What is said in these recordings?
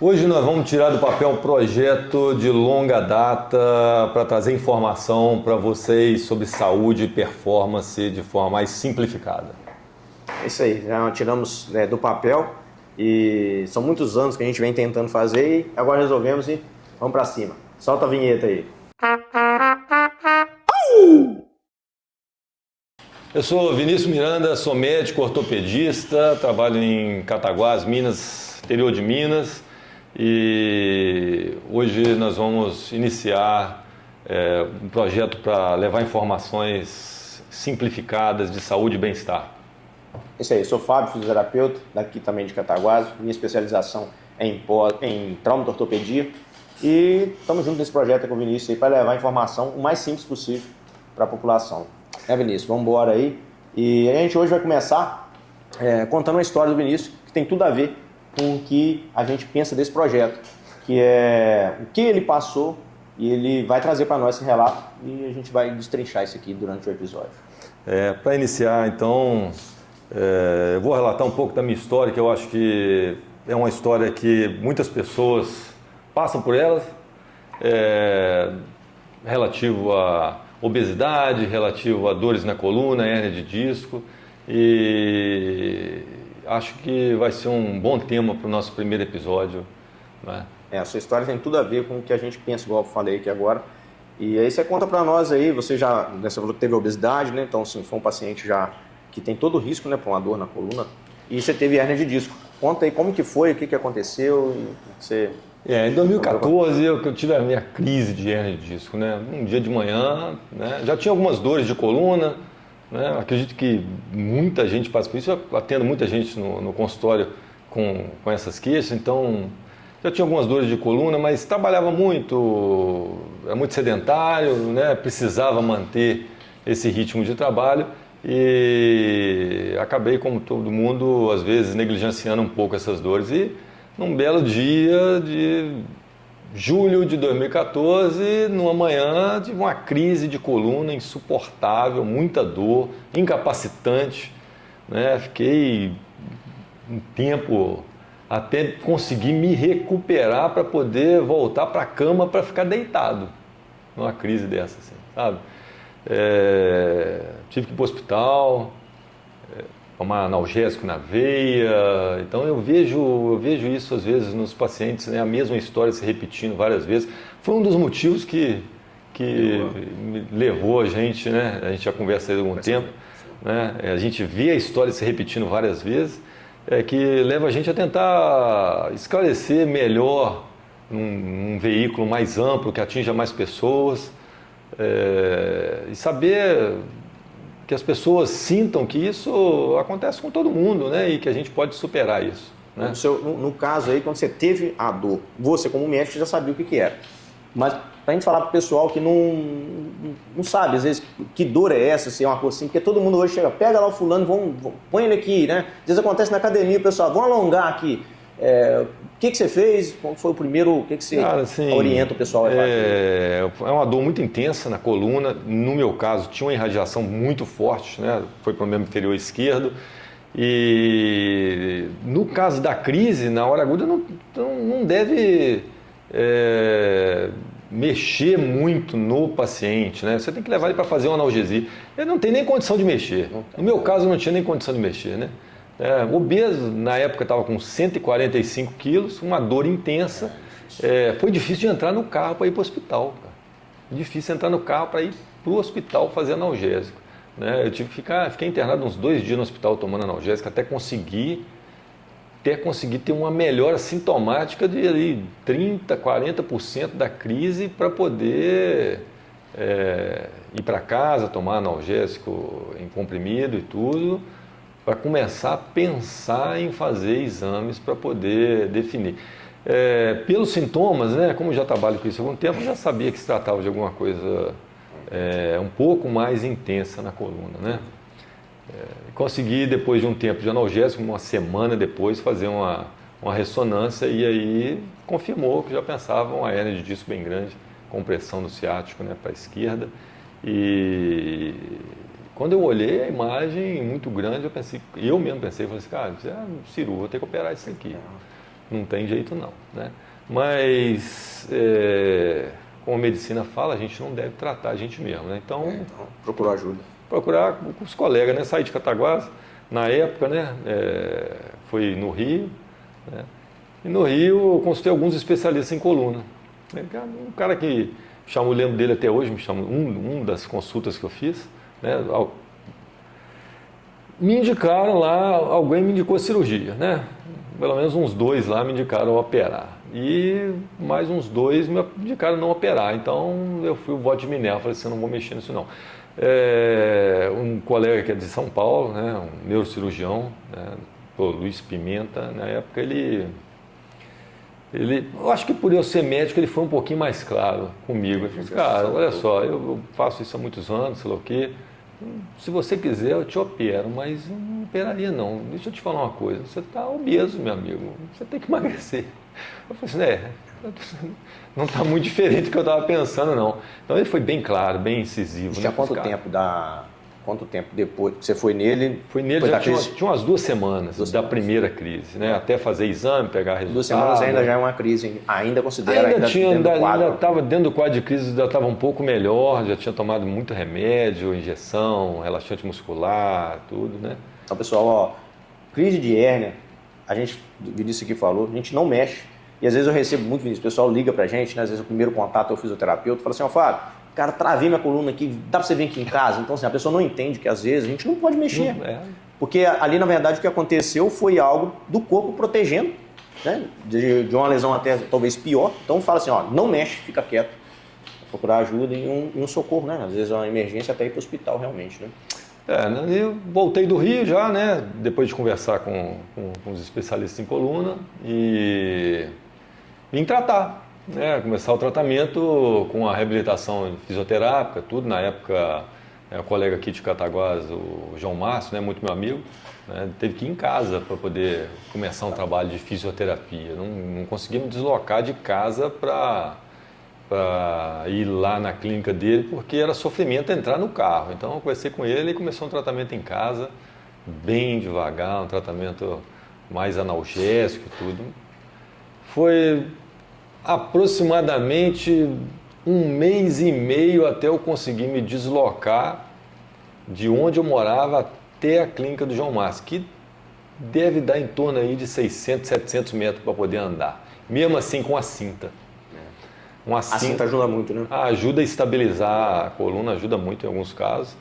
Hoje nós vamos tirar do papel um projeto de longa data para trazer informação para vocês sobre saúde e performance de forma mais simplificada. É isso aí, já tiramos do papel e são muitos anos que a gente vem tentando fazer e agora resolvemos e vamos para cima. Solta a vinheta aí. Eu sou Vinícius Miranda, sou médico ortopedista, trabalho em Cataguás, Minas, interior de Minas. E hoje nós vamos iniciar um projeto para levar informações simplificadas de saúde e bem-estar. Isso aí, sou Fábio, fisioterapeuta, daqui também de Cataguás. Minha especialização é em traumatortopedia. E estamos juntos nesse projeto com o Vinícius aí para levar informação o mais simples possível para a população. Vinícius, vamos embora aí. E a gente hoje vai começar contando uma história do Vinícius que tem tudo a ver com o que a gente pensa desse projeto, que é o que ele passou, e ele vai trazer para nós esse relato e a gente vai destrinchar isso aqui durante o episódio. Para iniciar, então, eu vou relatar um pouco da minha história, que eu acho que é uma história que muitas pessoas passam por elas, relativo a obesidade, relativo a dores na coluna, hérnia de disco, e acho que vai ser um bom tema para o nosso primeiro episódio, né? A sua história tem tudo a ver com o que a gente pensa, igual eu falei aqui agora. E aí você conta para nós aí, você falou que teve obesidade, né? Então, assim, foi um paciente já que tem todo o risco, né, para uma dor na coluna. E você teve hérnia de disco. Conta aí como que foi, o que aconteceu. Em 2014 eu tive a minha crise de hérnia de disco, né? Um dia de manhã, né? Já tinha algumas dores de coluna, né? Acredito que muita gente passa por isso. Eu atendo muita gente no consultório com essas queixas, então já tinha algumas dores de coluna, mas trabalhava muito, é muito sedentário, né? Precisava manter esse ritmo de trabalho e acabei, como todo mundo, às vezes negligenciando um pouco essas dores. E num belo dia de julho de 2014, numa manhã, tive uma crise de coluna insuportável, muita dor, incapacitante, né? Fiquei um tempo até conseguir me recuperar para poder voltar para a cama para ficar deitado numa crise dessa, assim, sabe? Tive que ir para o hospital, tomar analgésico na veia. Então eu vejo isso às vezes nos pacientes, né? A mesma história se repetindo várias vezes. Foi um dos motivos que me levou a gente, né? A gente já conversa aí há algum tempo, né? A gente vê a história se repetindo várias vezes, que leva a gente a tentar esclarecer melhor num veículo mais amplo, que atinja mais pessoas, e saber que as pessoas sintam que isso acontece com todo mundo, né? E que a gente pode superar isso, né? No caso aí, quando você teve a dor, você como médico já sabia o que era. Mas para a gente falar para o pessoal que não sabe, às vezes, que dor é essa, se é uma coisa assim, porque todo mundo hoje chega, pega lá o fulano, põe ele aqui, né? Às vezes acontece na academia, o pessoal, vamos alongar aqui. O que você fez? Qual foi o primeiro? O que você orienta o pessoal a fazer? É uma dor muito intensa na coluna. No meu caso, tinha uma irradiação muito forte, né? Foi para o membro inferior esquerdo. E no caso da crise, na hora aguda, não deve mexer muito no paciente, né? Você tem que levar ele para fazer uma analgesia. Ele não tem nem condição de mexer. No meu caso, não tinha nem condição de mexer, né? Obeso, na época estava com 145 quilos, uma dor intensa. Foi difícil de entrar no carro para ir para o hospital, cara. Difícil entrar no carro para ir para o hospital fazer analgésico, né? Eu tive que fiquei internado uns 2 dias no hospital tomando analgésico até conseguir ter uma melhora sintomática de ali, 30%, 40% da crise para poder ir para casa, tomar analgésico em comprimido e tudo, para começar a pensar em fazer exames para poder definir. Pelos sintomas, né, como eu já trabalho com isso há algum tempo, eu já sabia que se tratava de alguma coisa um pouco mais intensa na coluna, né? Consegui, depois de um tempo de analgésico, uma semana depois, fazer uma ressonância e aí confirmou que já pensava uma hérnia de disco bem grande, compressão no ciático, né, para a esquerda. E quando eu olhei a imagem muito grande, eu mesmo pensei, falei assim, cara, isso é um cirúrgico, vou ter que operar isso aqui. não tem jeito não, né? Mas, como a medicina fala, a gente não deve tratar a gente mesmo, né? Então, procurou ajuda. Procurar com os colegas, né? Saí de Cataguases, na época, né? Foi no Rio, né? E no Rio eu consultei alguns especialistas em coluna. Um cara que chamo, lembro dele até hoje, me chama um das consultas que eu fiz, né? Me indicaram lá, alguém me indicou cirurgia, né? Pelo menos uns 2 lá me indicaram operar. E mais uns 2 me indicaram não operar. Então eu fui o voto de Minerva, falei assim, eu não vou mexer nisso não. Um colega que é de São Paulo, né? Um neurocirurgião, né? O Luiz Pimenta, na época ele, eu acho que por eu ser médico, ele foi um pouquinho mais claro comigo. Ele falou assim, cara, olha só, eu faço isso há muitos anos, sei lá o quê. Se você quiser, eu te opero, mas eu não operaria não. Deixa eu te falar uma coisa, você está obeso, meu amigo, você tem que emagrecer. Eu falei assim, não está muito diferente do que eu estava pensando, não. Então ele foi bem claro, bem incisivo. Já quanto tempo depois que você foi nele? Foi nele, já tinha umas 2 semanas da primeira crise, né? Até fazer exame, pegar resultado. 2 semanas ainda já é uma crise, ainda considera ainda estava dentro do quadro de crise, já estava um pouco melhor, já tinha tomado muito remédio, injeção, relaxante muscular, tudo, né? Então, pessoal, ó, crise de hérnia, o Vinícius aqui falou, a gente não mexe. E às vezes eu recebo muito, Vinícius, o pessoal liga pra gente, né? Às vezes o primeiro contato é o fisioterapeuta, fala assim, ó, Fábio, cara, travei minha coluna aqui, dá pra você vir aqui em casa? Então, assim, a pessoa não entende que às vezes a gente não pode mexer. Porque ali, na verdade, o que aconteceu foi algo do corpo protegendo, né? De uma lesão até talvez pior. Então, fala assim, ó, não mexe, fica quieto. Procurar ajuda e um socorro, né? Às vezes é uma emergência até ir pro hospital, realmente, né? Eu voltei do Rio já, né? Depois de conversar com os especialistas em coluna e vim tratar. Começar o tratamento com a reabilitação fisioterápica, tudo. Na época, o colega aqui de Cataguases, o João Márcio, né, muito meu amigo, né, teve que ir em casa para poder começar um trabalho de fisioterapia. Não conseguia me deslocar de casa para ir lá na clínica dele, porque era sofrimento entrar no carro. Então eu conversei com ele e começou um tratamento em casa, bem devagar, um tratamento mais analgésico e tudo. Foi aproximadamente 1 mês e meio até eu conseguir me deslocar de onde eu morava até a clínica do João Márcio, que deve dar em torno aí de 600, 700 metros para poder andar, mesmo assim com a cinta. A cinta ajuda muito, né? Ajuda a estabilizar a coluna, ajuda muito em alguns casos.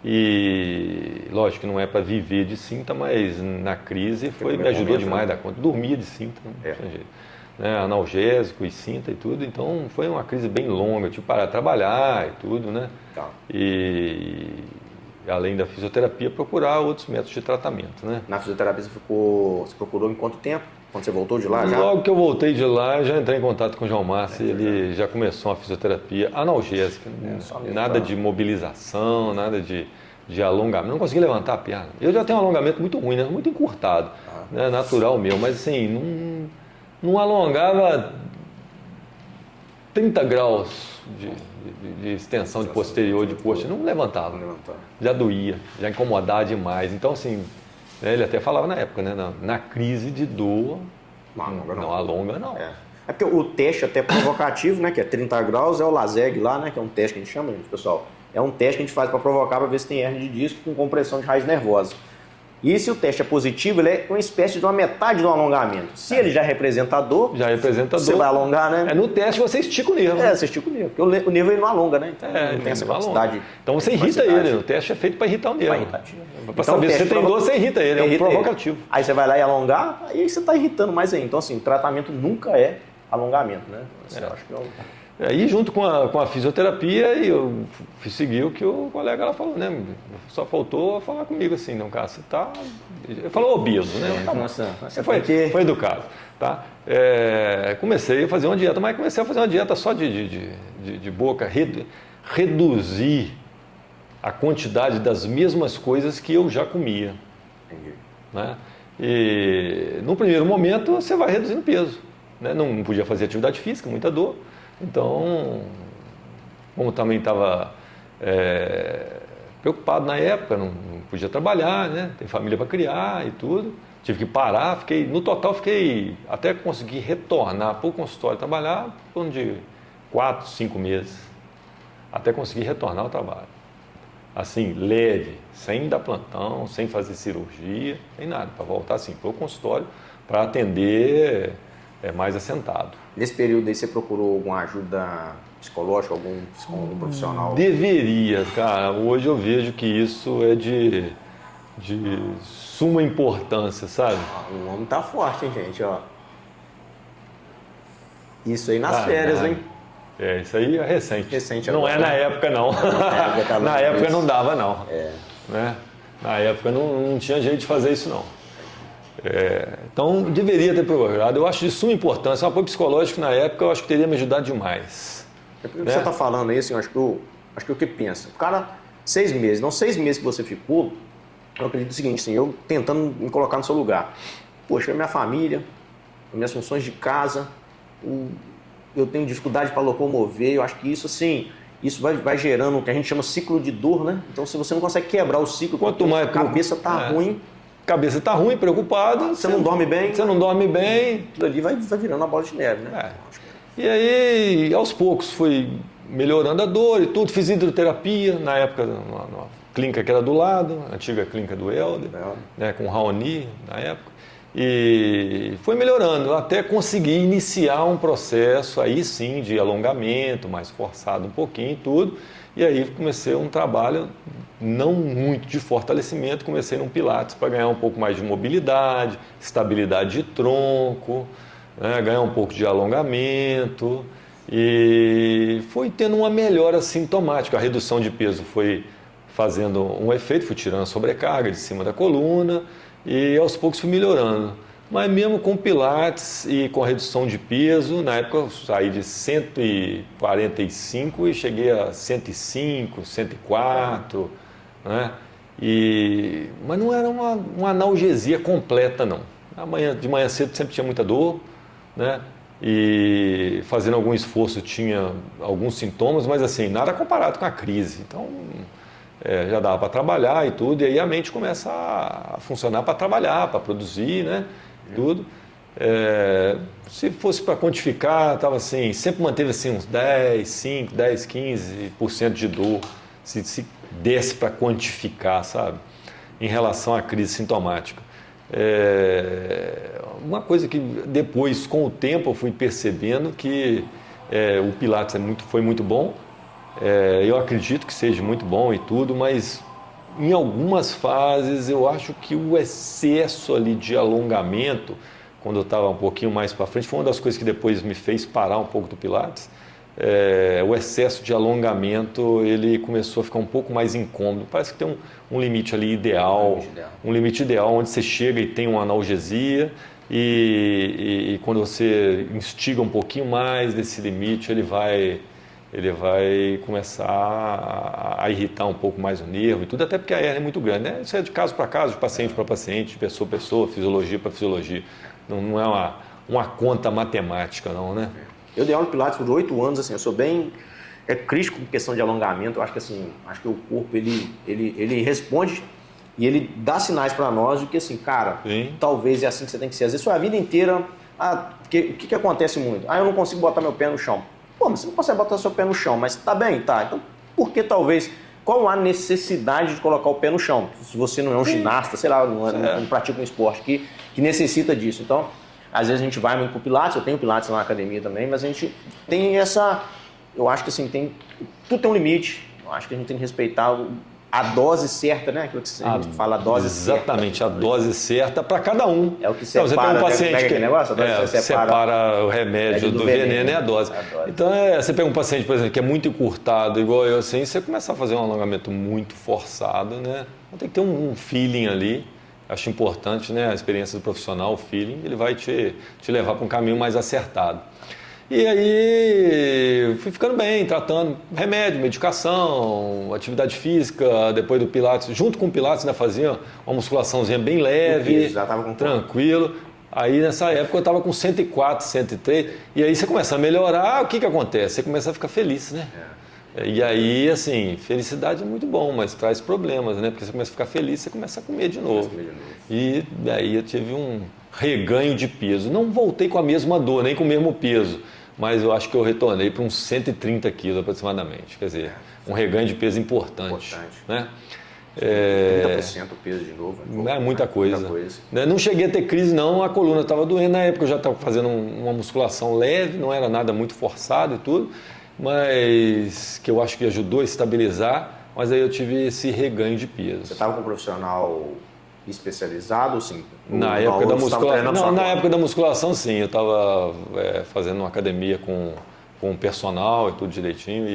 E lógico que não é para viver de cinta, mas na crise me ajudou demais da conta. Dormia de cinta, não tinha jeito. Analgésico e cinta e tudo, então foi uma crise bem longa, tive que parar de trabalhar e tudo, né? Tá. E além da fisioterapia, procurar outros métodos de tratamento, né? Na fisioterapia você procurou em quanto tempo? Quando você voltou de lá já? Logo que eu voltei de lá, já entrei em contato com o João Márcio, ele já começou uma fisioterapia analgésica, nada de mobilização, nada de alongamento, não consegui levantar a perna. Eu já tenho um alongamento muito ruim, né? Muito encurtado, né? Natural meu, mas assim, não alongava 30 graus de extensão de posterior de coxa, não levantava, já doía, já incomodava demais. Então, assim, ele até falava na época, né, na crise de dor, não alonga não. É porque o teste até provocativo, né, que é 30 graus, é o LASEG lá, né, que é um teste que a gente chama, pessoal, é um teste que a gente faz para provocar, para ver se tem hernia de disco com compressão de raiz nervosa. E se o teste é positivo, ele é uma espécie de uma metade do alongamento. Se ele já representa dor, você vai alongar, né? No teste você estica o nervo. Você estica o nervo, porque o nervo ele não alonga, né? Então não tem essa capacidade. Então você irrita ele, o teste é feito para irritar o nervo. Para saber se você tem dor, você irrita ele, é um provocativo. Aí você vai lá e alongar, aí você está irritando mais ainda. Então assim, o tratamento nunca é alongamento, né? Eu acho que Aí junto com a fisioterapia, eu segui o que o colega lá falou, né? Só faltou falar comigo assim, não, cara, você tá... Ele falou obeso, né? Foi educado, tá? Comecei a fazer uma dieta, mas comecei a fazer uma dieta só de boca, reduzir a quantidade das mesmas coisas que eu já comia. Entendi. Né? E no primeiro momento você vai reduzindo peso, né? Não podia fazer atividade física, muita dor. Então, como também estava preocupado na época, não podia trabalhar, né? Tem família para criar e tudo, tive que parar, no total até conseguir retornar para o consultório trabalhar, em torno de 4, 5 meses, até conseguir retornar ao trabalho. Assim, leve, sem dar plantão, sem fazer cirurgia, nem nada, para voltar assim para o consultório, para atender mais assentado. Nesse período aí você procurou alguma ajuda psicológica, algum profissional? Deveria, cara. Hoje eu vejo que isso é de suma importância, sabe? O homem tá forte, hein, gente, ó. Isso aí nas férias, hein? Isso aí é recente. Não agora. É na época, não. Na época não dava, não. Né? Na época não tinha jeito de fazer isso, não. Então, deveria ter procurado. Eu acho de suma importância. O apoio psicológico, na época, eu acho que teria me ajudado demais. O que você está falando aí, assim, eu acho que o que pensa? O cara, 6 meses, não 6 meses que você ficou, eu acredito o seguinte, assim, eu tentando me colocar no seu lugar. Poxa, minha família, minhas funções de casa, eu tenho dificuldade para locomover, eu acho que isso, assim, isso vai gerando o que a gente chama ciclo de dor, né? Então, se você não consegue quebrar o ciclo, quanto mais a cabeça está ruim. Cabeça está ruim, preocupado. Você não dorme bem. Você não dorme bem. Tudo ali vai virando a bola de neve, né? E aí, aos poucos, fui melhorando a dor e tudo. Fiz hidroterapia, na época, na clínica que era do lado, a antiga clínica do Helder, né, com o Raoni, na época. E foi melhorando, até conseguir iniciar um processo, aí sim, de alongamento, mais forçado um pouquinho e tudo. E aí comecei um trabalho não muito de fortalecimento, comecei no Pilates para ganhar um pouco mais de mobilidade, estabilidade de tronco, né, ganhar um pouco de alongamento e foi tendo uma melhora sintomática. A redução de peso foi fazendo um efeito, fui tirando a sobrecarga de cima da coluna e aos poucos fui melhorando. Mas mesmo com Pilates e com a redução de peso, na época eu saí de 145 e cheguei a 105, 104, né? Mas não era uma analgesia completa, não. De manhã cedo sempre tinha muita dor, né? E fazendo algum esforço tinha alguns sintomas, mas assim, nada comparado com a crise. Então, já dava para trabalhar e tudo, e aí a mente começa a funcionar para trabalhar, para produzir, né? Tudo. Se fosse para quantificar, estava assim, sempre manteve assim uns 10, 5, 10, 15% de dor, se desse para quantificar, sabe? Em relação à crise sintomática. Uma coisa que depois, com o tempo, eu fui percebendo que o Pilates foi muito bom, eu acredito que seja muito bom e tudo, mas em algumas fases eu acho que o excesso ali de alongamento, quando eu estava um pouquinho mais para frente, foi uma das coisas que depois me fez parar um pouco do Pilates. O excesso de alongamento, ele começou a ficar um pouco mais incômodo. Parece que tem um limite ali ideal, um limite ideal onde você chega e tem uma analgesia e quando você instiga um pouquinho mais desse limite, ele vai começar a irritar um pouco mais o nervo e tudo, até porque a hernia é muito grande, né? Isso é de caso para caso, de paciente para paciente, de pessoa para pessoa, fisiologia para fisiologia. Não é uma conta matemática, não, né? Eu dei aula de Pilates por 8 anos, assim, eu sou bem crítico com questão de alongamento. Eu acho que assim, o corpo ele responde e ele dá sinais para nós de que assim, cara, talvez é assim que você tem que ser. Às vezes sua vida inteira, o que acontece muito? Eu não consigo botar meu pé no chão. Pô, mas você não consegue botar seu pé no chão, mas tá bem, tá. Então, por que talvez, qual a necessidade de colocar o pé no chão? Se você não é um ginasta, sei lá, não pratica um esporte que necessita disso. Então, às vezes a gente vai muito pro Pilates, eu tenho Pilates na academia também, mas a gente tem eu acho que assim, tudo tem um limite. Eu acho que a gente tem que respeitar a dose certa, né? Aquilo que a gente fala, a dose certa. Exatamente, a dose certa para cada um. É o que separa, você tem um paciente que negócio, separa o remédio do veneno e a dose. Então, você pega um paciente, por exemplo, que é muito encurtado, igual eu, assim, você começa a fazer um alongamento muito forçado, né? Então, tem que ter um feeling ali. Acho importante, né? A experiência do profissional, o feeling, ele vai te levar para um caminho mais acertado. E aí fui ficando bem, tratando remédio, medicação, atividade física, depois do Pilates, junto com o Pilates ainda fazia uma musculaçãozinha bem leve, já tava com tranquilo. Aí nessa época eu estava com 104, 103, e aí você começa a melhorar, o que acontece? Você começa a ficar feliz, né? E aí, assim, felicidade é muito bom, mas traz problemas, né? Porque você começa a ficar feliz, você começa a comer de novo. E daí eu tive um reganho de peso. Não voltei com a mesma dor, nem com o mesmo peso, mas eu acho que eu retornei para uns 130 quilos aproximadamente. Quer dizer, um reganho de peso importante. Né? 30% o peso de novo. É muita coisa. Não cheguei a ter crise não, a coluna estava doendo. Na época eu já estava fazendo uma musculação leve, não era nada muito forçado e tudo, mas que eu acho que ajudou a estabilizar, mas aí eu tive esse reganho de peso. Você estava com um profissional especializado, sim? Na época da musculação, não, na época da musculação, sim. Eu estava fazendo uma academia com um personal e tudo direitinho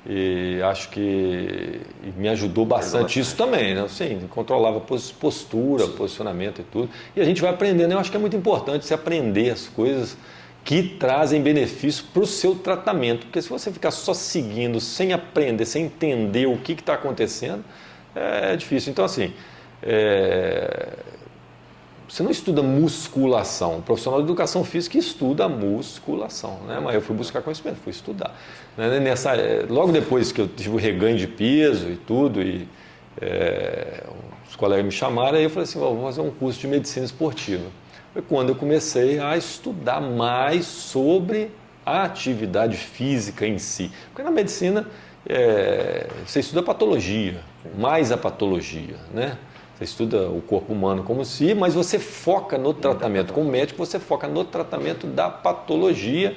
e acho que me ajudou bastante isso também, né? Sim, controlava postura, posicionamento e tudo. E a gente vai aprendendo. Eu acho que é muito importante você aprender as coisas que trazem benefício para o seu tratamento, porque se você ficar só seguindo, sem aprender, sem entender o que está acontecendo, é difícil. Então, assim, você não estuda musculação. O profissional de educação física estuda musculação, né? Mas eu fui buscar conhecimento, fui estudar. Logo depois que eu tive o reganho de peso e tudo, os colegas me chamaram, aí eu falei assim, vou fazer um curso de medicina esportiva. Foi quando eu comecei a estudar mais sobre a atividade física em si. Porque na medicina você estuda a patologia, mais a patologia, né? Você estuda o corpo humano como si, mas você foca no tratamento. Como médico, você foca no tratamento da patologia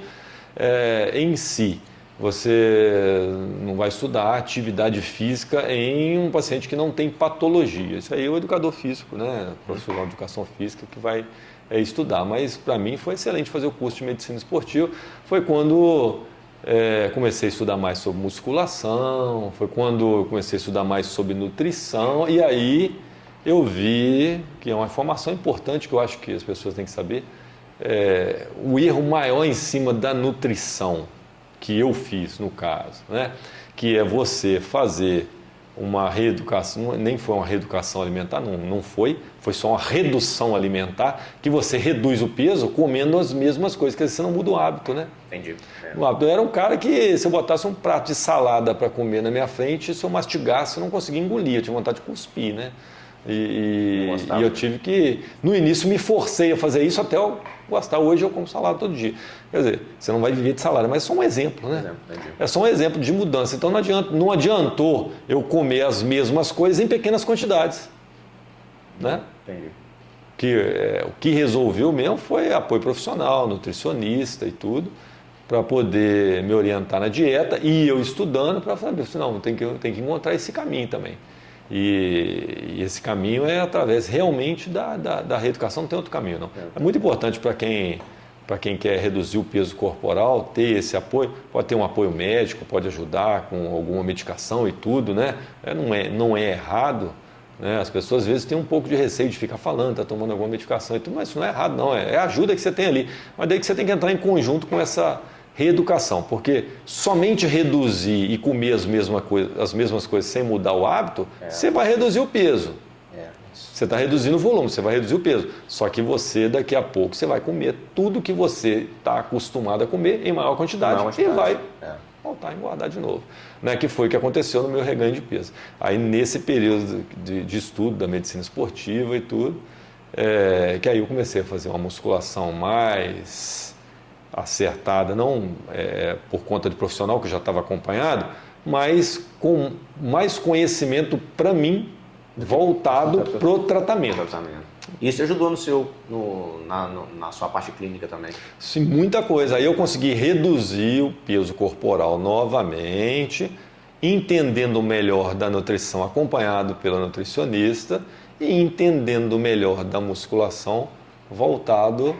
em si. Você não vai estudar a atividade física em um paciente que não tem patologia. Isso aí é o educador físico, né? O profissional de educação física que vai estudar. Mas para mim foi excelente fazer o curso de medicina esportiva. Foi quando comecei a estudar mais sobre musculação, foi quando comecei a estudar mais sobre nutrição e aí eu vi que é uma informação importante que eu acho que as pessoas têm que saber, o erro maior em cima da nutrição que eu fiz no caso, né? Que é você fazer uma reeducação, nem foi uma reeducação alimentar, não foi só uma redução alimentar, que você reduz o peso comendo as mesmas coisas, quer dizer, você não muda o hábito, né? Entendi. O hábito era um cara que se eu botasse um prato de salada para comer na minha frente, se eu mastigasse eu não conseguia engolir, eu tinha vontade de cuspir, né? E eu tive que, no início me forcei a fazer isso até eu gostar. Hoje eu como salada todo dia. Quer dizer, você não vai viver de salada, mas é só um exemplo, né? É só um exemplo de mudança. Então não adiantou eu comer as mesmas coisas em pequenas quantidades, né? Entendi. O que resolveu mesmo foi apoio profissional, nutricionista e tudo, para poder me orientar na dieta e eu estudando para saber, não, tem que encontrar esse caminho também. E esse caminho é através realmente da reeducação, não tem outro caminho não. É muito importante para quem quer reduzir o peso corporal, ter esse apoio, pode ter um apoio médico, pode ajudar com alguma medicação e tudo, né? Não é errado, né? As pessoas às vezes têm um pouco de receio de ficar falando, tá tomando alguma medicação e tudo, mas isso não é errado não, é a ajuda que você tem ali, mas daí que você tem que entrar em conjunto com essa reeducação, porque somente reduzir e comer as mesmas coisas sem mudar o hábito, você vai reduzir o peso. Você está reduzindo o volume, você vai reduzir o peso. Só que você, daqui a pouco, você vai comer tudo que você está acostumado a comer em maior quantidade e vai voltar a engordar de novo. Né? Que foi o que aconteceu no meu reganho de peso. Aí, nesse período de estudo da medicina esportiva e tudo, que aí eu comecei a fazer uma musculação mais acertada, não por conta de profissional que eu já estava acompanhado, mas com mais conhecimento para mim voltado para o tratamento. Isso ajudou na sua parte clínica também? Sim, muita coisa. Aí eu consegui reduzir o peso corporal novamente, entendendo melhor da nutrição, acompanhado pela nutricionista, e entendendo melhor da musculação, voltado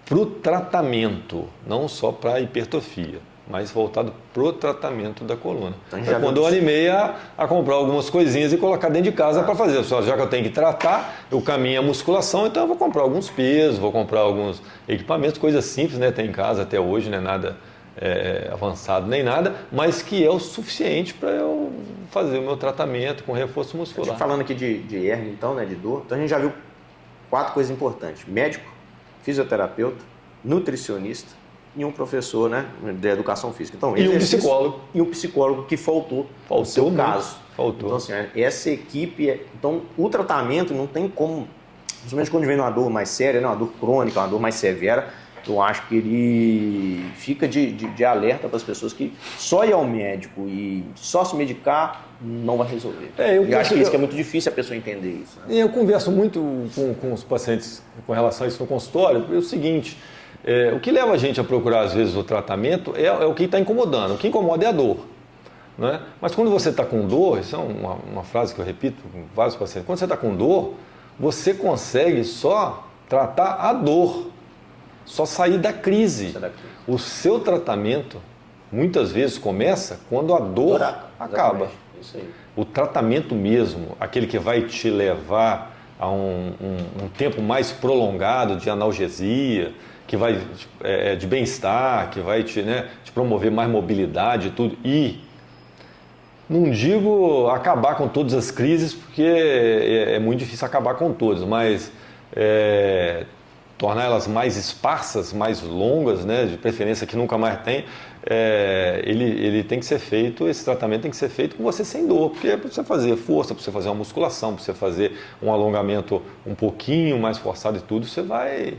para o tratamento, não só para a hipertrofia, mas voltado para o tratamento da coluna. Então, quando eu animei a comprar algumas coisinhas e colocar dentro de casa para fazer. Já que eu tenho que tratar, o caminho é a musculação, então eu vou comprar alguns pesos, vou comprar alguns equipamentos, coisas simples, né? Tem em casa até hoje, não é nada avançado nem nada, mas que é o suficiente para eu fazer o meu tratamento com reforço muscular. Falando aqui de hernia, então, né, de dor, então a gente já viu 4 coisas importantes: médico, fisioterapeuta, nutricionista e um professor, né, de educação física. Então, e um psicólogo. E um psicólogo que faltou no seu caso. Faltou. Então, assim, essa equipe... Então, o tratamento não tem como... Principalmente quando vem uma dor mais séria, né, uma dor crônica, uma dor mais severa, eu acho que ele fica de alerta para as pessoas que só ir ao médico e só se medicar não vai resolver. Eu acho que isso que é muito difícil a pessoa entender isso. Né? Eu converso muito com os pacientes com relação a isso no consultório, é o seguinte, o que leva a gente a procurar às vezes o tratamento é o que está incomodando. O que incomoda é a dor. Né? Mas quando você está com dor, isso é uma frase que eu repito com vários pacientes, quando você está com dor, você consegue só tratar a dor, só sair da crise. O seu tratamento, muitas vezes, começa quando a dor acaba. Isso aí. O tratamento mesmo, aquele que vai te levar a um tempo mais prolongado de analgesia, que vai de bem-estar, que vai te promover mais mobilidade e tudo. E não digo acabar com todas as crises, porque é muito difícil acabar com todas, mas tornar elas mais esparsas, mais longas, né, de preferência que nunca mais tem, ele tem que ser feito, esse tratamento tem que ser feito com você sem dor, porque é para você fazer força, para você fazer uma musculação, para você fazer um alongamento um pouquinho mais forçado e tudo, você vai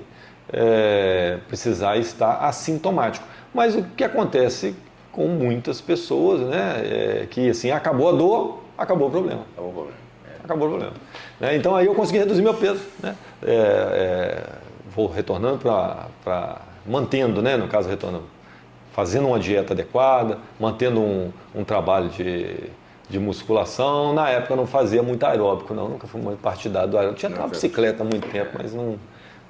precisar estar assintomático. Mas o que acontece com muitas pessoas, né, que assim, acabou a dor, acabou o problema. Acabou o problema. Né? Então aí eu consegui reduzir meu peso, né? Vou retornando mantendo, né, no caso retornando, fazendo uma dieta adequada, mantendo um trabalho de musculação. Na época eu não fazia muito aeróbico, não, nunca fui muito partidário do aeróbico. Tinha uma bicicleta há muito tempo, mas não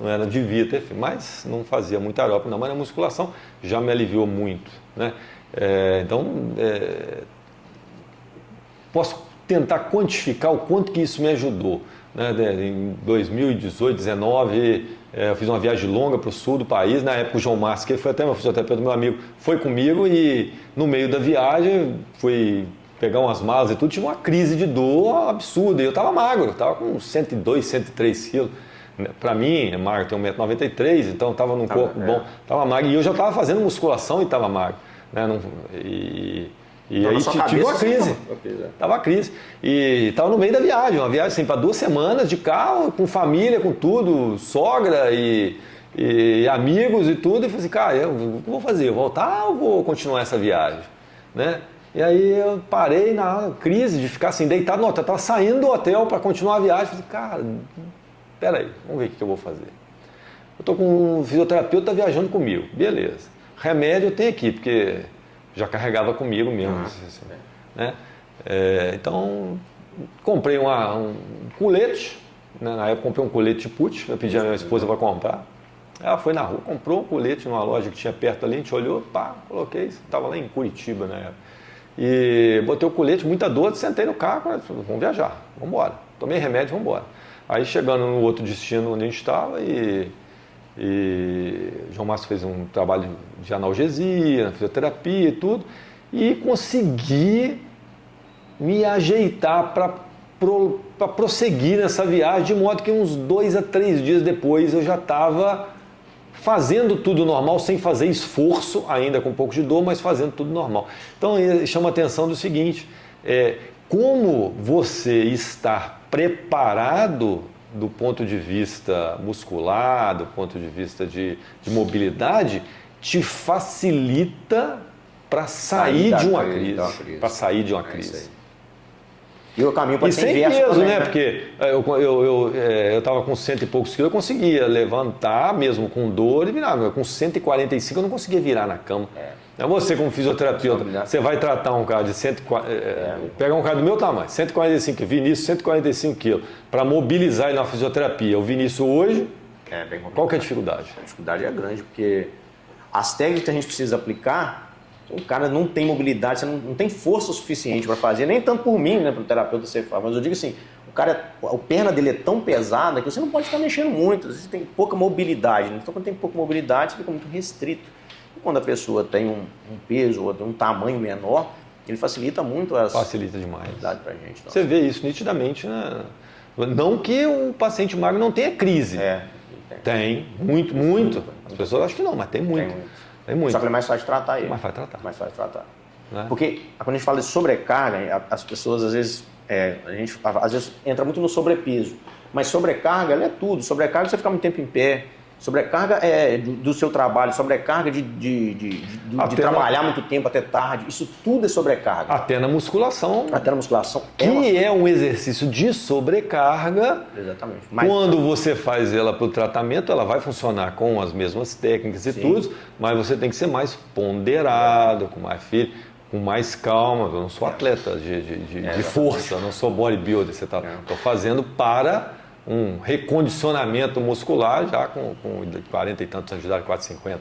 era, devia ter, mas não fazia muito aeróbico não, mas na musculação já me aliviou muito, né? Posso tentar quantificar o quanto que isso me ajudou. Né? Em 2018, 2019, eu fiz uma viagem longa para o sul do país. Na época o João Márcio, que foi até meu fisioterapeuta, meu amigo, foi comigo e no meio da viagem fui pegar umas malas e tudo, tive uma crise de dor absurda. E eu estava magro, estava com 102, 103 quilos. Para mim, é magro, tenho 1,93 m, então estava num corpo bom, estava magro. E eu já estava fazendo musculação e estava magro. Né? E aí tive uma crise, estava a crise, e estava no meio da viagem, uma viagem assim, para 2 semanas de carro, com família, com tudo, sogra e amigos e tudo, e falei assim, cara, o que eu vou fazer? Voltar ou vou continuar essa viagem? Né? E aí eu parei na crise de ficar assim, deitado no hotel, estava saindo do hotel para continuar a viagem, falei, cara, peraí, vamos ver o que eu vou fazer. Eu estou com um fisioterapeuta viajando comigo, beleza. Remédio eu tenho aqui, porque já carregava comigo mesmo. Né? Então, comprei um colete, né? Na época comprei um colete de put, eu pedi a minha esposa para comprar. Ela foi na rua, comprou um colete numa loja que tinha perto ali, a gente olhou, coloquei, estava lá em Curitiba na época. E botei o colete, muita dor, sentei no carro, falei, vamos viajar, vamos embora. Tomei remédio, vamos embora. Aí chegando no outro destino onde a gente estava e João Márcio fez um trabalho de analgesia, fisioterapia e tudo, e consegui me ajeitar para prosseguir nessa viagem, de modo que uns 2 a 3 dias depois eu já estava fazendo tudo normal, sem fazer esforço, ainda com um pouco de dor, mas fazendo tudo normal. Então chama a atenção do seguinte, como você estar preparado do ponto de vista muscular, do ponto de vista de mobilidade, te facilita para sair de uma crise. Para sair de uma crise. E o caminho pode ser inverso peso, também, né? Porque eu estava com 100 e poucos quilos, eu conseguia levantar mesmo com dor e virar. Com 145 eu não conseguia virar na cama. Você, como fisioterapeuta, você vai tratar um cara de 140, pegar um cara do meu tamanho, 145, Vinícius, 145 quilos, para mobilizar ele na fisioterapia. O Vinícius hoje, qual que é a dificuldade? A dificuldade é grande, porque as técnicas que a gente precisa aplicar, o cara não tem mobilidade, você não tem força suficiente para fazer, nem tanto por mim, né, para o terapeuta você fala, mas eu digo assim, a perna dele é tão pesada que você não pode ficar mexendo muito, você tem pouca mobilidade, né? Então quando tem pouca mobilidade, você fica muito restrito. Quando a pessoa tem um peso ou um tamanho menor, ele facilita muito facilita demais pra gente. Você vê isso nitidamente, né? Não que o paciente magro não tenha crise. Tem. Tem, muito. As pessoas acham que não, mas tem muito. É muito. Só que é mais fácil de tratar ele. Mais fácil de tratar. Mais fácil de tratar. Né? Porque quando a gente fala de sobrecarga, as pessoas às vezes, às vezes entra muito no sobrepeso. Mas sobrecarga, ela é tudo. Sobrecarga é você ficar muito tempo em pé. Sobrecarga do seu trabalho, sobrecarga de trabalhar muito tempo até tarde. Isso tudo é sobrecarga. Até na musculação. Até na musculação. Que é um exercício de sobrecarga. Exatamente. Quando você faz ela para o tratamento, ela vai funcionar com as mesmas técnicas e tudo, mas você tem que ser mais ponderado, com mais calma. Eu não sou atleta de força, não sou bodybuilder. Estou fazendo para um recondicionamento muscular já com 40 e tantos anos de idade, 450.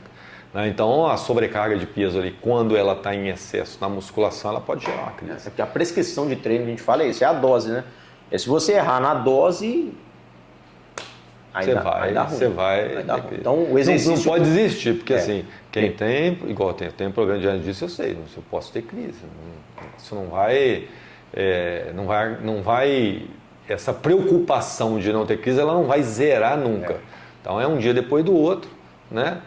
Né? Então, a sobrecarga de peso ali, quando ela está em excesso na musculação, ela pode gerar uma crise. Porque a prescrição de treino, a gente fala isso, é a dose, né? Se você errar na dose, você vai dar ruim. Então, o exercício... Não pode desistir, porque assim, quem tem, igual tem problema de hernia disso, eu sei, eu posso ter crise. Isso não vai essa preocupação de não ter crise, ela não vai zerar nunca. Então é um dia depois do outro, né?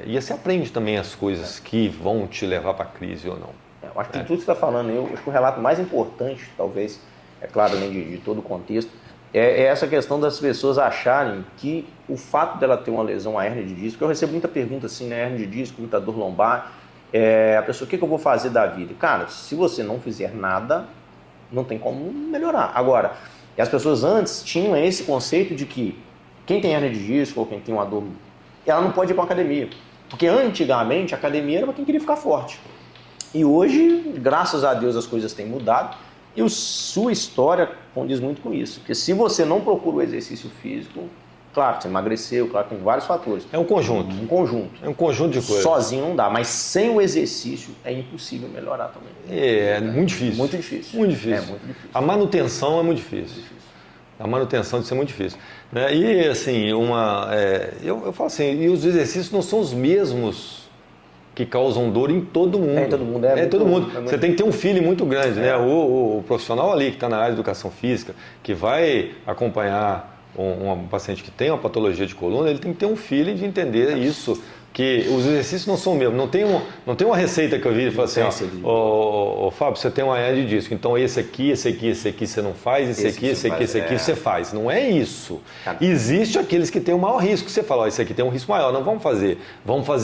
E você aprende também as coisas que vão te levar para a crise ou não. Eu acho que tudo que você está falando, eu acho que o relato mais importante, talvez, é claro, além de todo o contexto, é essa questão das pessoas acharem que o fato dela ter uma lesão, a hérnia de disco, eu recebo muita pergunta assim, né? Hérnia de disco, muita dor lombar, a pessoa, o que eu vou fazer da vida? Cara, se você não fizer nada, não tem como melhorar. Agora, as pessoas antes tinham esse conceito de que quem tem hérnia de disco ou quem tem uma dor, ela não pode ir para academia. Porque antigamente a academia era para quem queria ficar forte. E hoje, graças a Deus, as coisas têm mudado e sua história condiz muito com isso. Porque se você não procura o exercício físico, claro, você emagreceu, claro, tem vários fatores. É um conjunto. É um conjunto de coisas. Sozinho não dá, mas sem o exercício é impossível melhorar também. É muito difícil. Muito difícil. Muito difícil. É muito difícil. A manutenção é muito difícil. A manutenção de ser muito difícil. Né? E assim, eu falo assim, e os exercícios não são os mesmos que causam dor em todo mundo. Todo mundo. Você tem que ter um feeling muito grande, né? O profissional ali que está na área de educação física, que vai acompanhar um paciente que tem uma patologia de coluna, ele tem que ter um feeling de entender isso, que os exercícios não são mesmo. Não tem uma receita que eu vi e falo assim, ó, Fábio, você tem uma hernia de disco, então esse aqui você não faz, esse aqui você faz. Não é isso. Existe aqueles que têm o maior risco, você fala, ó, esse aqui tem um risco maior, não vamos fazer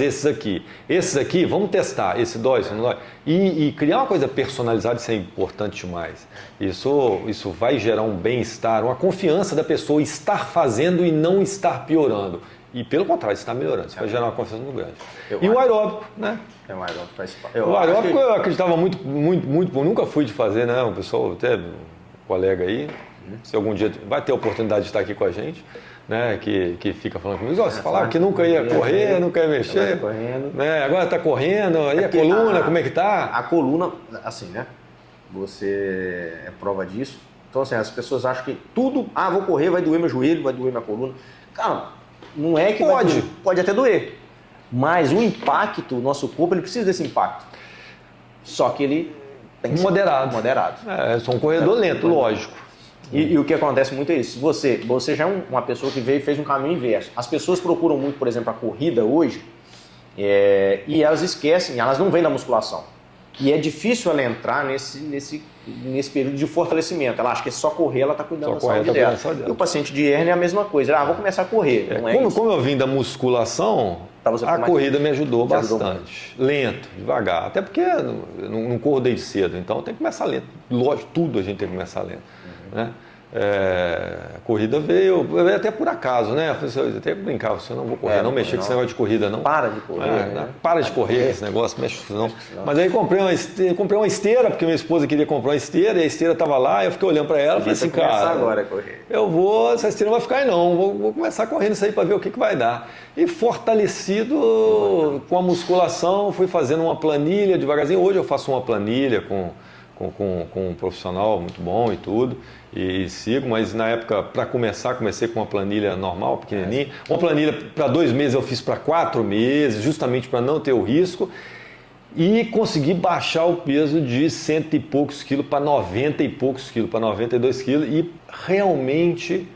esses aqui. Esses aqui, vamos testar, esse dói, esse não dói. E criar uma coisa personalizada, isso é importante demais. Isso vai gerar um bem-estar, uma confiança da pessoa estar fazendo e não estar piorando. E pelo contrário, está melhorando, isso vai gerar uma confiança muito grande. O aeróbico, né? O aeróbico faz parte. O aeróbico eu acreditava muito, nunca fui de fazer, né? O pessoal, até um colega aí, se algum dia vai ter a oportunidade de estar aqui com a gente, né? Que fica falando comigo, você falava que nunca ia correr, nunca ia mexer, né? Agora está correndo, e a coluna, como é que tá? A coluna, assim, né? Você é prova disso. Então, assim, as pessoas acham que tudo, vou correr, vai doer meu joelho, vai doer minha coluna. Cara, não é que pode até doer, mas o impacto, o nosso corpo, ele precisa desse impacto. Só que ele tem que ser moderado. Eu sou um corredor lento, lógico. E o que acontece muito é isso. Você já é uma pessoa que veio e fez um caminho inverso. As pessoas procuram muito, por exemplo, a corrida hoje, e elas esquecem, elas não vêm da musculação. E é difícil ela entrar nesse período de fortalecimento. Ela acha que é só correr, ela está cuidando da saúde dela. E o paciente de hérnia é a mesma coisa. Vou começar a correr. Como eu vim da musculação, a corrida me ajudou bastante. Lento, devagar. Até porque eu não corro desde cedo, então tem que começar lento. Lógico, tudo a gente tem que começar lento. Né? A corrida veio até por acaso, né? Eu até brincava, eu não vou correr, não mexer com esse negócio de corrida, não. Para de correr. Para de correr esse negócio, mexe com isso não. Mas aí comprei uma esteira, porque minha esposa queria comprar uma esteira, e a esteira estava lá, eu fiquei olhando para ela e falei assim, cara, agora a correr. Essa esteira não vai ficar aí não, vou começar correndo isso aí para ver o que vai dar. E fortalecido com a musculação, fui fazendo uma planilha devagarzinho. Hoje eu faço uma planilha com um profissional muito bom e tudo, e sigo, mas na época, para começar, comecei com uma planilha normal, pequenininha. Uma planilha para 2 meses eu fiz para 4 meses, justamente para não ter o risco, e consegui baixar o peso de 100 e poucos quilos para 90 e poucos quilos, para 92 quilos, e realmente,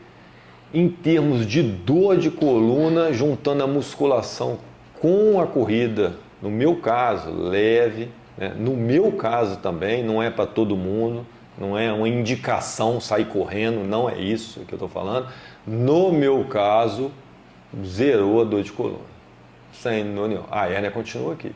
em termos de dor de coluna, juntando a musculação com a corrida, no meu caso, leve, né? No meu caso também, não é para todo mundo, não é uma indicação sair correndo, não é isso que eu estou falando. No meu caso, zerou a dor de coluna, sem dor nenhuma. A hérnia continua aqui,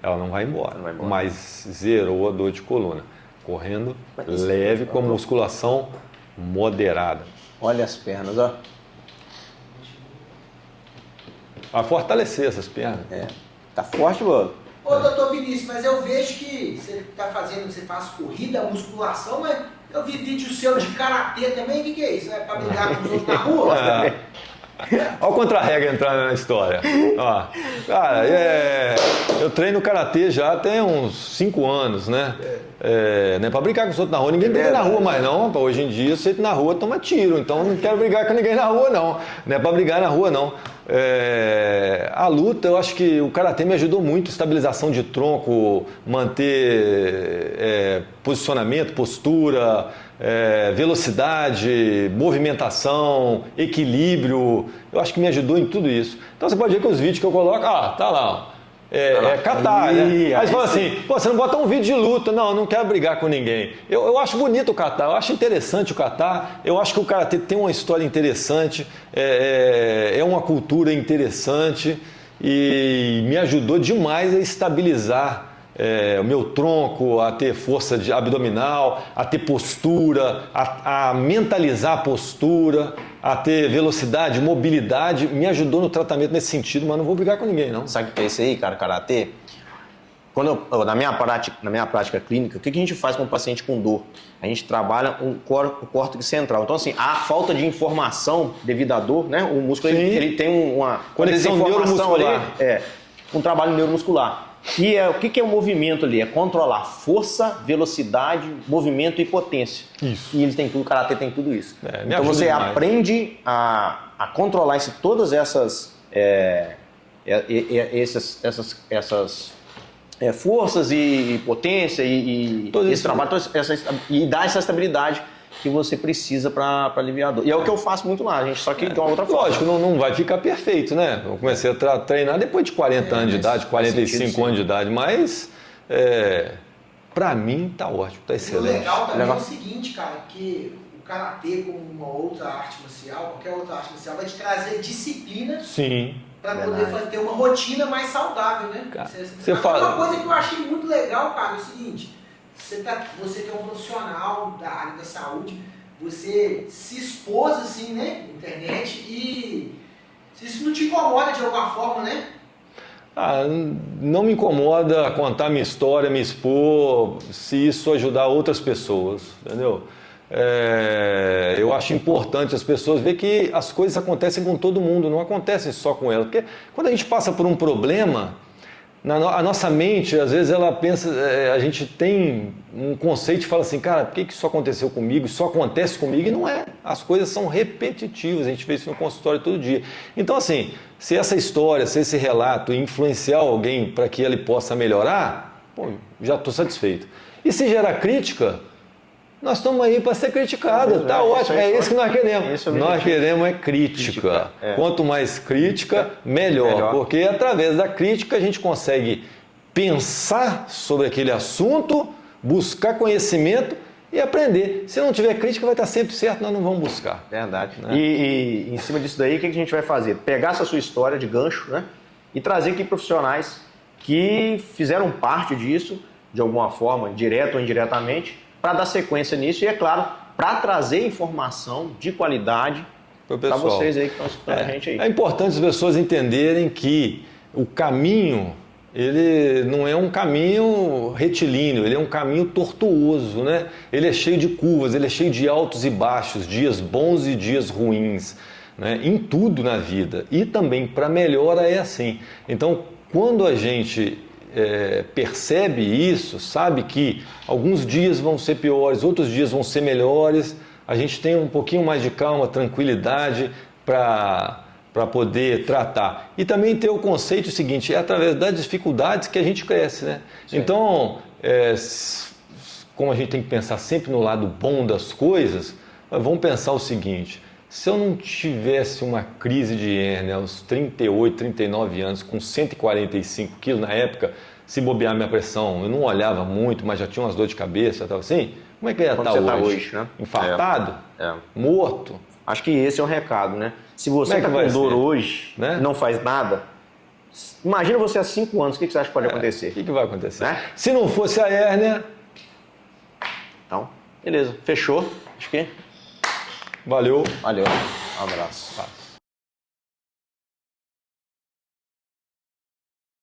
ela não vai embora, mas zerou a dor de coluna, correndo leve com musculação moderada. Olha as pernas, ó. A fortalecer essas pernas. Tá forte, mano. Ô, doutor Vinícius, mas eu vejo que você você faz corrida, musculação, mas eu vi vídeo seu de karatê também, o que é isso? É pra brigar com os outros na rua? Olha o contra-regra entrando na história. Ó, cara, eu treino karatê já tem uns 5 anos, né? Não é pra brincar com os outros na rua. Ninguém briga na rua mais não. Hoje em dia, você na rua toma tiro. Então não quero brigar com ninguém na rua, não. Não é pra brigar na rua, não. A luta, eu acho que o karatê me ajudou muito, estabilização de tronco, manter posicionamento, postura, velocidade, movimentação, equilíbrio. Eu acho que me ajudou em tudo isso. Então você pode ver que os vídeos que eu coloco, tá lá, ó. Catar, né? Aí você fala assim, pô, você não bota um vídeo de luta, não quero brigar com ninguém. Eu acho bonito o kata, eu acho interessante o kata, eu acho que o karatê tem uma história interessante, é uma cultura interessante e me ajudou demais a estabilizar o meu tronco, a ter força abdominal, a ter postura, a mentalizar a postura, a ter velocidade, mobilidade, me ajudou no tratamento nesse sentido, mas não vou brigar com ninguém, não. Sabe o que é isso aí, cara, karatê? Na minha prática clínica, o que a gente faz com o paciente com dor? A gente trabalha o córtex central. Então, assim, a falta de informação devido à dor, né? O músculo ele tem uma conexão neuromuscular. Um trabalho neuromuscular. E o que é o movimento ali? É controlar força, velocidade, movimento e potência. Isso. E ele tem tudo, o karatê tem tudo isso. Então você aprende a controlar todas essas forças e potência e esse trabalho, e dar essa estabilidade que você precisa para aliviar a dor. E é o que eu faço muito lá, gente, só que de uma outra forma. Lógico, não vai ficar perfeito, né? Eu comecei a treinar depois de 40 anos de idade, 45 anos de idade, mas pra mim tá ótimo, tá excelente. O legal também é o seguinte, cara, que o karatê, como uma outra arte marcial, qualquer outra arte marcial, vai te trazer disciplina. Sim. Pra poder ter uma rotina mais saudável, né? Você fala... Uma coisa que eu achei muito legal, cara, é o seguinte: você que é um profissional da área da saúde, você se expôs assim, né, na internet, e isso não te incomoda de alguma forma, né? Não me incomoda contar minha história, me expor, se isso ajudar outras pessoas, entendeu? Eu acho importante as pessoas ver que as coisas acontecem com todo mundo, não acontecem só com ela. Porque quando a gente passa por um problema, a nossa mente, às vezes ela pensa, a gente tem um conceito e fala assim, cara, por que isso aconteceu comigo? Isso só acontece comigo, e não é. As coisas são repetitivas, a gente vê isso no consultório todo dia. Então assim, se essa história, se esse relato influenciar alguém para que ele possa melhorar, já estou satisfeito. E se gerar crítica, nós estamos aí para ser criticado, tá ótimo, é isso que nós queremos. Nós queremos crítica. Quanto mais crítica, melhor, porque através da crítica a gente consegue pensar sobre aquele assunto, buscar conhecimento e aprender. Se não tiver crítica, vai estar sempre certo, nós não vamos buscar. Verdade. Né? E em cima disso daí, o que a gente vai fazer? Pegar essa sua história de gancho, né? E trazer aqui profissionais que fizeram parte disso, de alguma forma, direto ou indiretamente, para dar sequência nisso e, é claro, para trazer informação de qualidade para vocês aí que estão escutando a gente aí. É importante as pessoas entenderem que o caminho, ele não é um caminho retilíneo, ele é um caminho tortuoso, né? Ele é cheio de curvas, ele é cheio de altos e baixos, dias bons e dias ruins, né? Em tudo na vida. E também para melhora é assim. Então, quando a gente percebe isso, sabe que alguns dias vão ser piores, outros dias vão ser melhores, a gente tem um pouquinho mais de calma, tranquilidade para poder tratar. E também ter o conceito seguinte, é através das dificuldades que a gente cresce, né? Então, como a gente tem que pensar sempre no lado bom das coisas, vamos pensar o seguinte, Se eu não tivesse uma crise de hérnia aos 38, 39 anos, com 145 quilos na época, se bobear minha pressão, eu não olhava muito, mas já tinha umas dores de cabeça, estava assim, como é que eu ia estar você hoje? tá hoje, né? Infartado? É. Morto? Acho que esse é o recado, né? Se você Como é tá que vai com dor ser? hoje, Né? não faz nada, imagina você há 5 anos, o que você acha que pode O acontecer? que vai acontecer? Né? Se não fosse a hérnia, Então, beleza, fechou. Acho que valeu. valeu. Um abraço.